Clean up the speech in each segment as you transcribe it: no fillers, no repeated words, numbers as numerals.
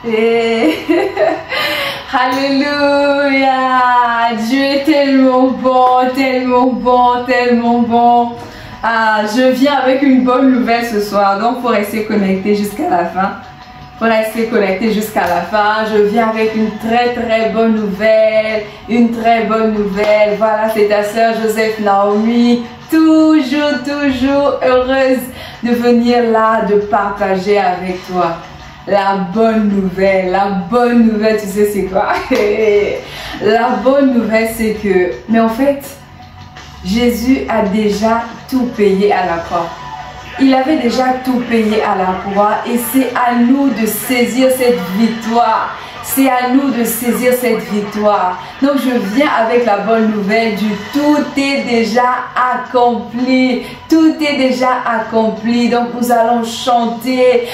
Et Alléluia, Dieu est tellement bon, tellement bon, tellement bon. Je viens avec une bonne nouvelle ce soir, donc il faut rester connecté jusqu'à la fin. Pour rester connecté jusqu'à la fin, je viens avec une très bonne nouvelle, une très bonne nouvelle. Voilà, c'est ta sœur Joseph Naomi, toujours heureuse de venir là, de partager avec toi. La bonne nouvelle, tu sais c'est quoi? La bonne nouvelle c'est que, mais en fait, Jésus a déjà tout payé à la croix. Il avait déjà tout payé à la croix et c'est à nous de saisir cette victoire. C'est à nous de saisir cette victoire. Donc je viens avec la bonne nouvelle du tout est déjà accompli. Tout est déjà accompli. Donc nous allons chanter.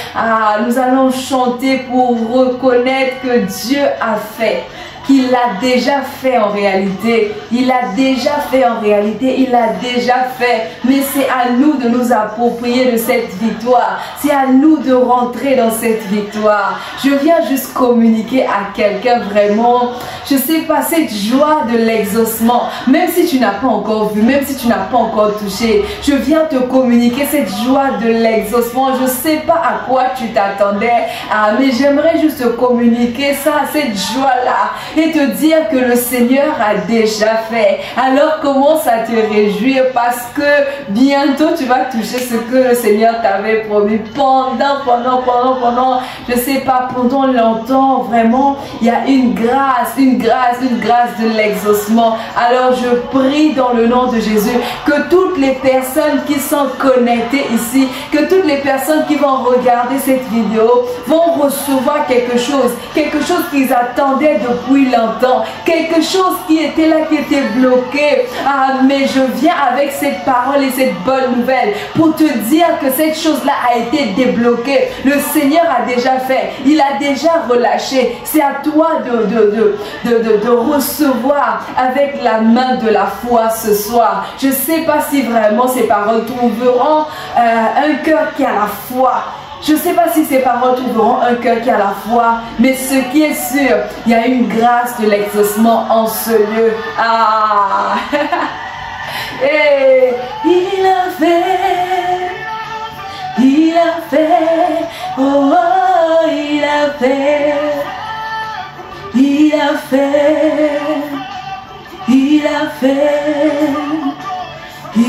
Nous allons chanter pour reconnaître que Dieu a fait. Qu'il a déjà fait en réalité. Il a déjà fait en réalité. Il a déjà fait. Mais c'est à nous de nous approprier de cette victoire. C'est à nous de rentrer dans cette victoire. Je viens juste communiquer à quelqu'un vraiment. Je sais pas, cette joie de l'exaucement. Même si tu n'as pas encore vu, même si tu n'as pas encore touché. Je viens te communiquer cette joie de l'exaucement. Je sais pas à quoi tu t'attendais. Mais j'aimerais juste te communiquer ça, cette joie-là. Et te dire que le Seigneur a déjà fait. Alors commence à te réjouir parce que bientôt tu vas toucher ce que le Seigneur t'avait promis pendant, je sais pas, pendant longtemps. Vraiment, il y a une grâce de l'exaucement. Alors je prie dans le nom de Jésus que toutes les personnes qui sont connectées ici, que toutes les personnes qui vont regarder cette vidéo vont recevoir quelque chose qu'ils attendaient depuis longtemps, quelque chose qui était là, qui était bloqué. Mais je viens avec cette parole et cette bonne nouvelle pour te dire que cette chose-là a été débloquée. Le Seigneur a déjà fait, il a déjà relâché. C'est à toi de recevoir avec la main de la foi ce soir. Je ne sais pas si vraiment ces paroles trouveront un cœur qui a la foi. Je ne sais pas si ces paroles trouveront un cœur qui a la foi, mais ce qui est sûr, il y a une grâce de l'exaucement en ce lieu. Et il a fait, oh, il a fait, il a fait, il a fait.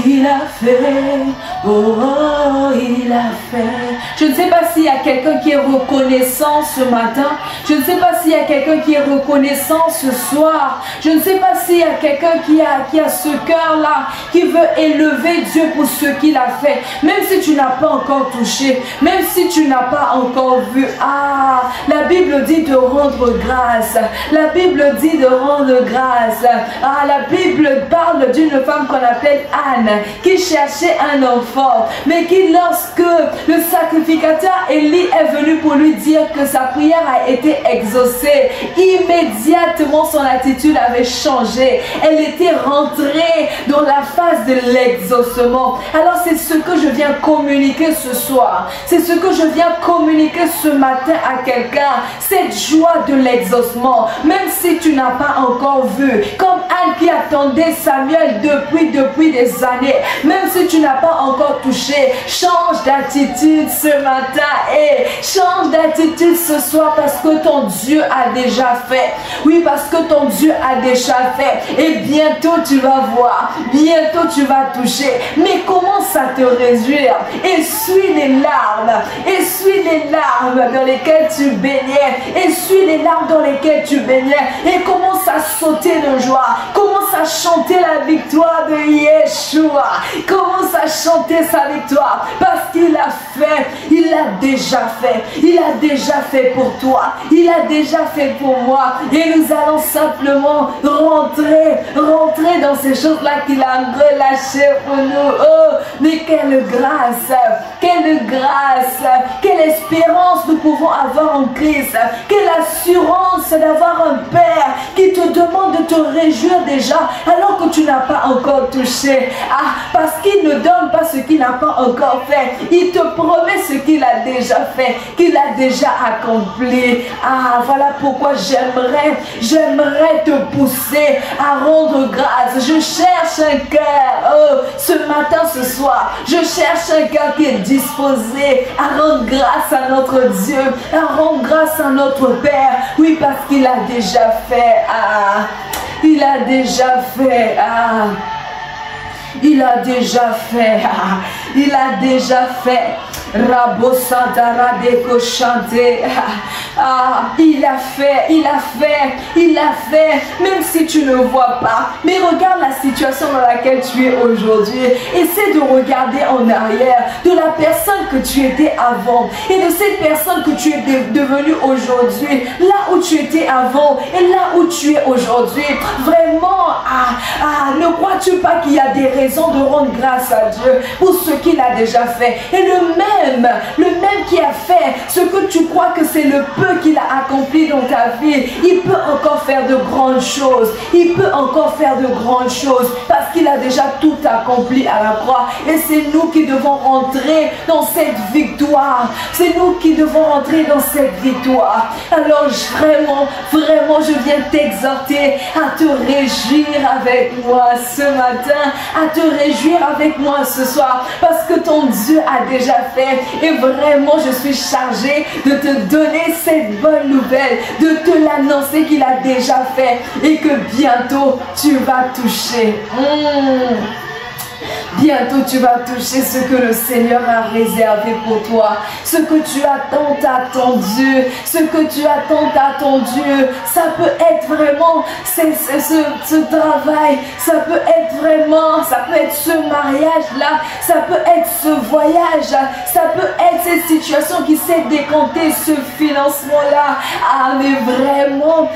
Il a fait, oh, il a fait. Je ne sais pas s'il y a quelqu'un qui est reconnaissant ce matin. Je ne sais pas s'il y a quelqu'un qui est reconnaissant ce soir. Je ne sais pas s'il y a quelqu'un qui a ce cœur-là, qui veut élever Dieu pour ce qu'il a fait. Même si tu n'as pas encore touché, même si tu n'as pas encore vu. La Bible dit de rendre grâce. La Bible dit de rendre grâce. La Bible parle d'une femme qu'on appelle Anne, qui cherchait un enfant, mais qui, lorsque le sacrificateur Élie est venu pour lui dire que sa prière a été exaucée, immédiatement son attitude avait changé. Elle était rentrée dans la phase de l'exaucement. Alors c'est ce que je viens communiquer ce soir. C'est ce que je viens communiquer ce matin à quelqu'un. Cette joie de l'exaucement, même si tu n'as pas encore vu, comme Anne qui attendait Samuel depuis des années, même si tu n'as pas encore touché, change d'attitude ce matin et change d'attitude ce soir parce que ton Dieu a déjà fait. Oui, parce que ton Dieu a déjà fait et bientôt tu vas voir, bientôt tu vas toucher. Mais commence à te réjouir, essuie les larmes dans lesquelles tu baignais, essuie les larmes dans lesquelles tu baignais et commence à sauter de joie, commence à chanter la victoire de Yeshua. Commence à chanter sa victoire parce qu'il a fait, il l'a déjà fait, il a déjà fait pour toi, il a déjà fait pour moi et nous allons simplement rentrer dans ces choses-là qu'il a relâchées pour nous. Oh, mais quelle grâce, quelle espérance nous pouvons avoir en Christ, quelle assurance d'avoir un Père qui te demande de te réjouir déjà alors que tu n'as pas encore touché. Ah, parce qu'il ne donne pas ce qu'il n'a pas encore fait. Il te promet ce qu'il a déjà fait, qu'il a déjà accompli. Ah, voilà pourquoi j'aimerais te pousser à rendre grâce. Je cherche un cœur, oh, ce matin, ce soir, je cherche un cœur qui est disposé à rendre grâce à notre Dieu, à rendre grâce à notre Père. Oui, parce qu'il a déjà fait. Ah, il a déjà fait. Ah, il a déjà fait. Ah, il a déjà fait. Rabosantara deko chanté. Ah, il a fait, même si tu ne vois pas. Mais regarde la situation dans laquelle tu es aujourd'hui. Essaie de regarder en arrière de la personne que tu étais avant et de cette personne que tu es devenue aujourd'hui. Là où tu étais avant et là où tu es aujourd'hui. Vraiment, ne crois-tu pas qu'il y a des raisons de rendre grâce à Dieu pour ce qu'il a déjà fait? Et le même qui a fait ce que tu crois que c'est le peu qu'il a accompli dans ta vie, il peut encore faire de grandes choses. Il peut encore faire de grandes choses parce qu'il a déjà tout accompli à la croix. Et c'est nous qui devons rentrer dans cette victoire. C'est nous qui devons rentrer dans cette victoire. Alors vraiment, je viens t'exhorter à te réjouir avec moi ce matin, à te réjouir avec moi ce soir, parce que ton Dieu a déjà fait. Et vraiment, je suis chargée de te donner cette bonne nouvelle, de te l'annoncer qu'il a déjà fait et que bientôt tu vas toucher. Bientôt tu vas toucher ce que le Seigneur a réservé pour toi. Ce que tu attends attendu. Ce que tu attends attendu. Ça peut être vraiment ce travail. Ça peut être ce mariage-là. Ça peut être ce voyage. Ça peut être cette situation qui s'est décomptée, ce financement-là. Ah, mais vraiment,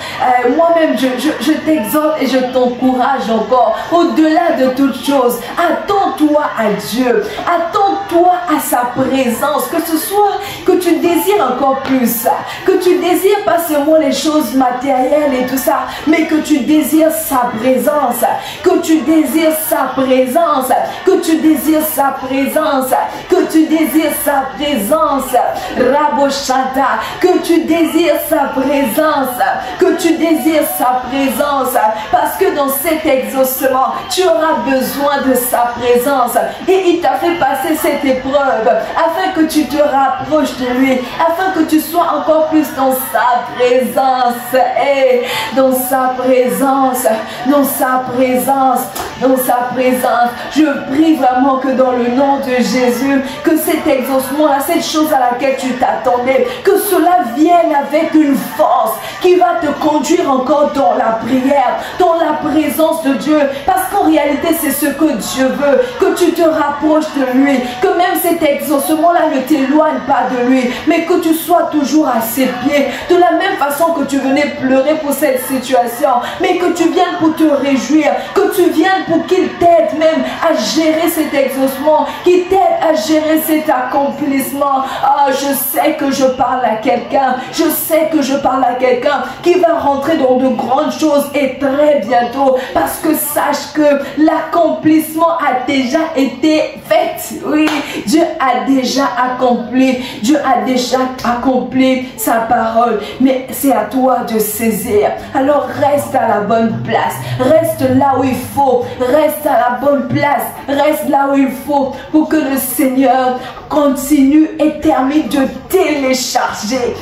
moi-même, je t'exhorte et je t'encourage encore. Au-delà de toute chose, attends-toi à Dieu, attends-toi à sa présence, que ce soit que tu désires encore plus, que tu désires pas seulement les choses matérielles et tout ça, mais que tu désires sa présence, que tu désires sa présence, que tu désires sa présence, que tu désires sa présence, Raboshata, que tu désires sa présence, que tu désires sa présence, parce que dans cet exaucement, tu auras besoin de sa présence et il t'a fait passer cette épreuve afin que tu te rapproches de lui, afin que tu sois encore plus dans sa présence et dans sa présence, dans sa présence, dans sa présence. Je prie vraiment que dans le nom de Jésus, que cet exaucement là, cette chose à laquelle tu t'attendais, que cela vienne avec une force qui va te conduire encore dans la prière, dans la présence de Dieu, parce qu'en réalité c'est ce que Dieu veut, que tu te rapproches de lui, que même cet exaucement là ne t'éloigne pas de lui, mais que tu sois toujours à ses pieds, de la même façon que tu venais pleurer pour cette situation, mais que tu viennes pour te réjouir, que tu viennes pour qu'il t'aide même à gérer cet exaucement, qu'il t'aide à gérer cet accomplissement. Ah, je sais que je parle à quelqu'un, je sais que je parle à quelqu'un qui va rentrer dans de grandes choses et très bientôt, parce que sache que l'accomplissement a déjà été fait. Oui, Dieu a déjà accompli, Dieu a déjà accompli sa parole, mais c'est à toi de saisir. Alors reste à la bonne place, reste là où il faut, reste à la bonne place, reste là où il faut pour que le Seigneur continue et termine de télécharger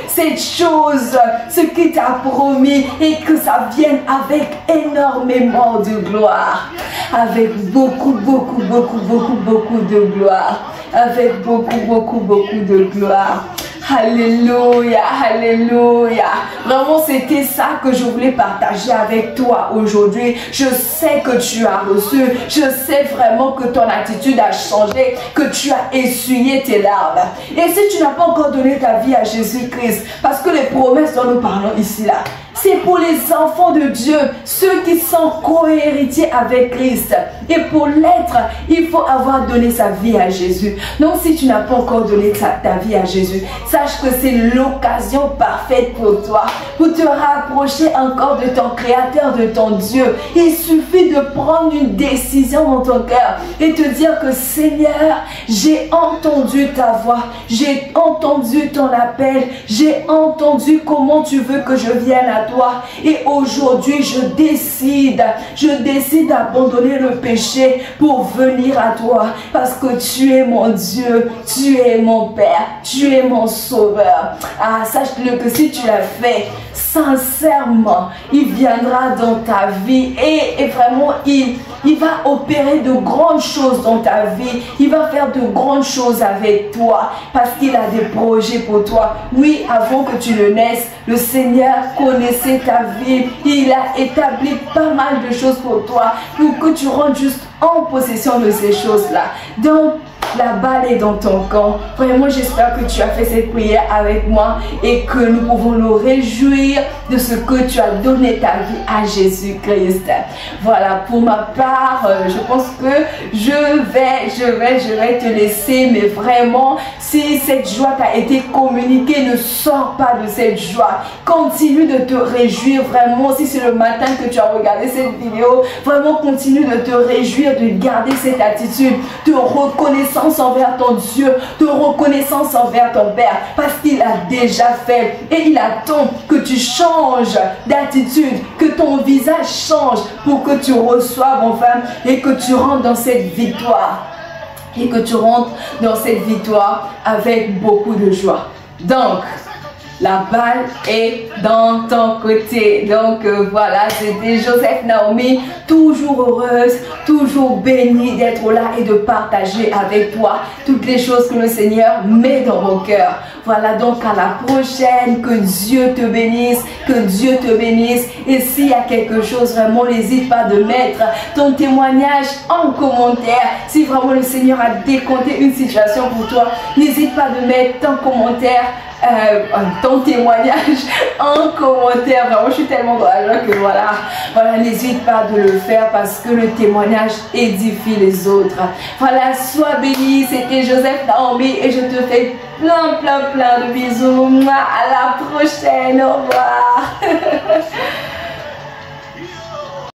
cette chose, ce qu'il t'a promis, et que ça vienne avec énormément de gloire, avec beaucoup de gloire, avec beaucoup de gloire. Alléluia, alléluia. Vraiment, c'était ça que je voulais partager avec toi aujourd'hui. Je sais que tu as reçu. Je sais vraiment que ton attitude a changé, que tu as essuyé tes larmes. Et si tu n'as pas encore donné ta vie à Jésus-Christ, parce que les promesses dont nous parlons ici là, c'est pour les enfants de Dieu, ceux qui sont co-héritiers avec Christ. Et pour l'être, il faut avoir donné sa vie à Jésus. Donc si tu n'as pas encore donné ta vie à Jésus, sache que c'est l'occasion parfaite pour toi, pour te rapprocher encore de ton Créateur, de ton Dieu. Il suffit de prendre une décision dans ton cœur et te dire que Seigneur, j'ai entendu ta voix, j'ai entendu ton appel, j'ai entendu comment tu veux que je vienne à toi. Et aujourd'hui, je décide d'abandonner le péché pour venir à toi, parce que tu es mon Dieu, tu es mon Père, tu es mon Sauveur. Ah, sache-le que si tu l'as fait sincèrement, il viendra dans ta vie et vraiment il va opérer de grandes choses dans ta vie. Il va faire de grandes choses avec toi parce qu'il a des projets pour toi. Oui, avant que tu le naisses, le Seigneur connaissait ta vie. Il a établi pas mal de choses pour toi pour que tu rentres juste en possession de ces choses-là. Donc, la balle est dans ton camp. Vraiment, j'espère que tu as fait cette prière avec moi et que nous pouvons nous réjouir de ce que tu as donné ta vie à Jésus-Christ. Voilà, pour ma part, je pense que je vais te laisser, mais vraiment, si cette joie t'a été communiquée, ne sors pas de cette joie. Continue de te réjouir, vraiment. Si c'est le matin que tu as regardé cette vidéo, vraiment continue de te réjouir, de garder cette attitude de reconnaissance envers ton Dieu, de reconnaissance envers ton Père, parce qu'il a déjà fait et il attend que tu changes d'attitude, que ton visage change pour que tu reçoives enfin et que tu rentres dans cette victoire avec beaucoup de joie. Donc, la balle est dans ton côté. Donc voilà, c'était Joseph Naomi, toujours heureuse, toujours bénie d'être là et de partager avec toi toutes les choses que le Seigneur met dans mon cœur. Voilà, donc à la prochaine, que Dieu te bénisse, que Dieu te bénisse. Et s'il y a quelque chose, vraiment, n'hésite pas de mettre ton témoignage en commentaire. Si vraiment le Seigneur a décompté une situation pour toi, n'hésite pas de mettre ton commentaire, ton témoignage en commentaire. Vraiment, je suis tellement dans la joie que voilà, n'hésite pas de le faire parce que le témoignage édifie les autres. Voilà, sois béni. C'était Joseph Naomi et je te fais plein de bisous. À la prochaine. Au revoir.